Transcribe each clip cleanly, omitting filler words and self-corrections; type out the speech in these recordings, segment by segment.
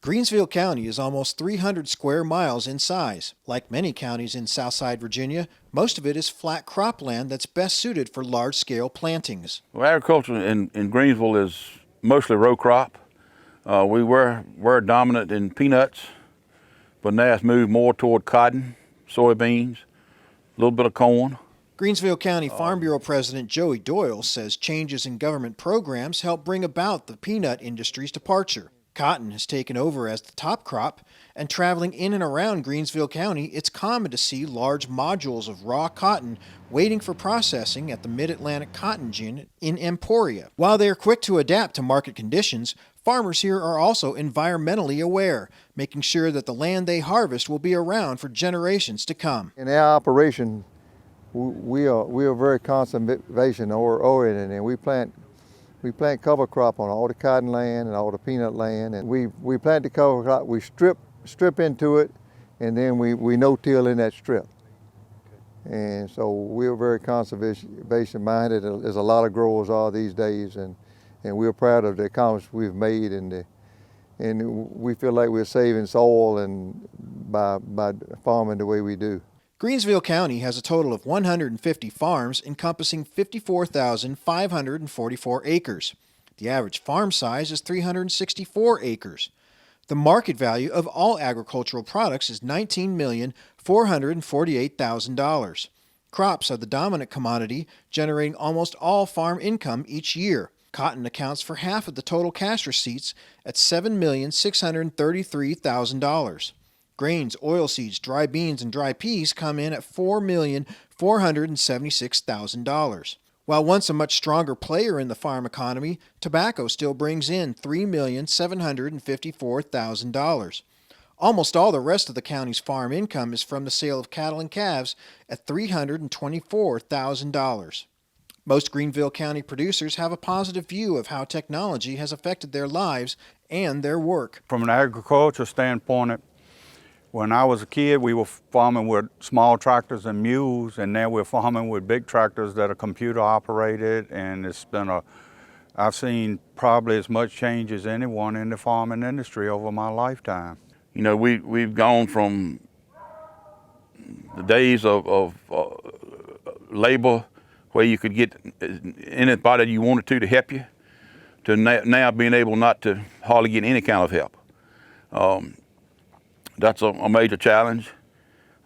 Greensville County is almost 300 square miles in size. Like many counties in Southside Virginia, most of it is flat cropland that's best suited for large-scale plantings. Well, agriculture in Greensville is mostly row crop. We were dominant in peanuts, but now it's moved more toward cotton, soybeans, a little bit of corn. Greensville County Farm Bureau President Joey Doyle says changes in government programs help bring about the peanut industry's departure. Cotton has taken over as the top crop, and traveling in and around Greensville County, it's common to see large modules of raw cotton waiting for processing at the Mid-Atlantic Cotton Gin in Emporia. While they are quick to adapt to market conditions, farmers here are also environmentally aware, making sure that the land they harvest will be around for generations to come. In our operation, we are very conservation oriented, and we plant cover crop on all the cotton land and all the peanut land, and we plant the cover crop, we strip into it, and then we no-till in that strip. And so we're very conservation minded, as a lot of growers are these days, and we're proud of the accomplishments we've made, and we feel like we're saving soil and by farming the way we do. Greensville County has a total of 150 farms encompassing 54,544 acres. The average farm size is 364 acres. The market value of all agricultural products is $19,448,000. Crops are the dominant commodity, generating almost all farm income each year. Cotton accounts for half of the total cash receipts at $7,633,000. Grains, oilseeds, dry beans, and dry peas come in at $4,476,000. While once a much stronger player in the farm economy, tobacco still brings in $3,754,000. Almost all the rest of the county's farm income is from the sale of cattle and calves at $324,000. Most Greenville County producers have a positive view of how technology has affected their lives and their work. From an agriculture standpoint, when I was a kid, we were farming with small tractors and mules, and now we're farming with big tractors that are computer operated, and I've seen probably as much change as anyone in the farming industry over my lifetime. You know, we've gone from the days of labor where you could get anybody you wanted to help you, to now being able not to hardly get any kind of help. That's a major challenge.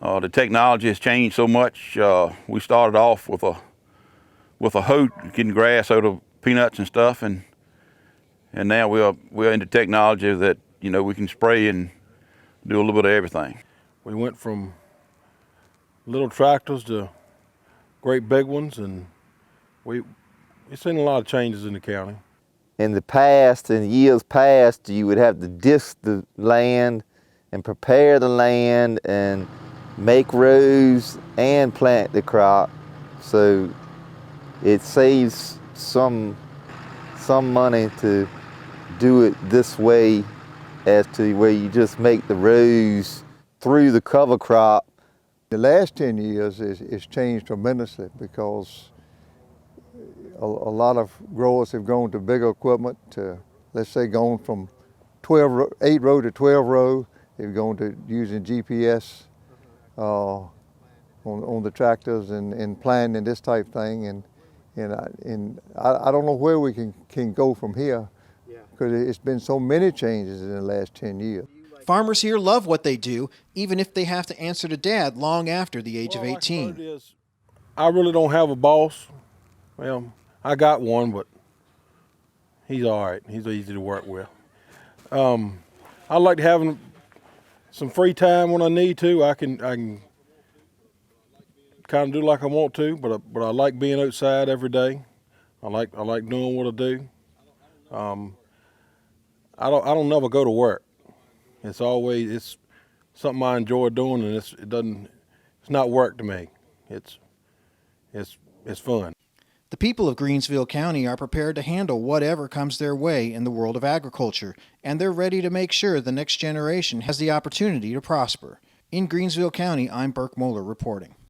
The technology has changed so much. We started off with a hoe getting grass out of peanuts and stuff, and now we're into technology that, you know, we can spray and do a little bit of everything. We went from little tractors to great big ones, and we've seen a lot of changes in the county. In the past, in years past, you would have to disc the land and prepare the land and make rows and plant the crop. So it saves some money to do it this way, as to where you just make the rows through the cover crop. The last 10 years it's changed tremendously, because a lot of growers have gone to bigger equipment, to, let's say, going from 8 row to 12 row. They've gone to using GPS on the tractors and planting and this type thing, and I don't know where we can go from here, because it's been so many changes in the last 10 years. Farmers here love what they do, even if they have to answer to Dad long after the age of 18. I really don't have a boss. Well, I got one, but he's all right. He's easy to work with. I like having some free time when I need to. I can kind of do like I want to, but I like being outside every day. I like doing what I do. I don't never go to work. It's something I enjoy doing, and it's not work to me. It's fun. The people of Greensville County are prepared to handle whatever comes their way in the world of agriculture, and they're ready to make sure the next generation has the opportunity to prosper. In Greensville County, I'm Burke Moeller reporting.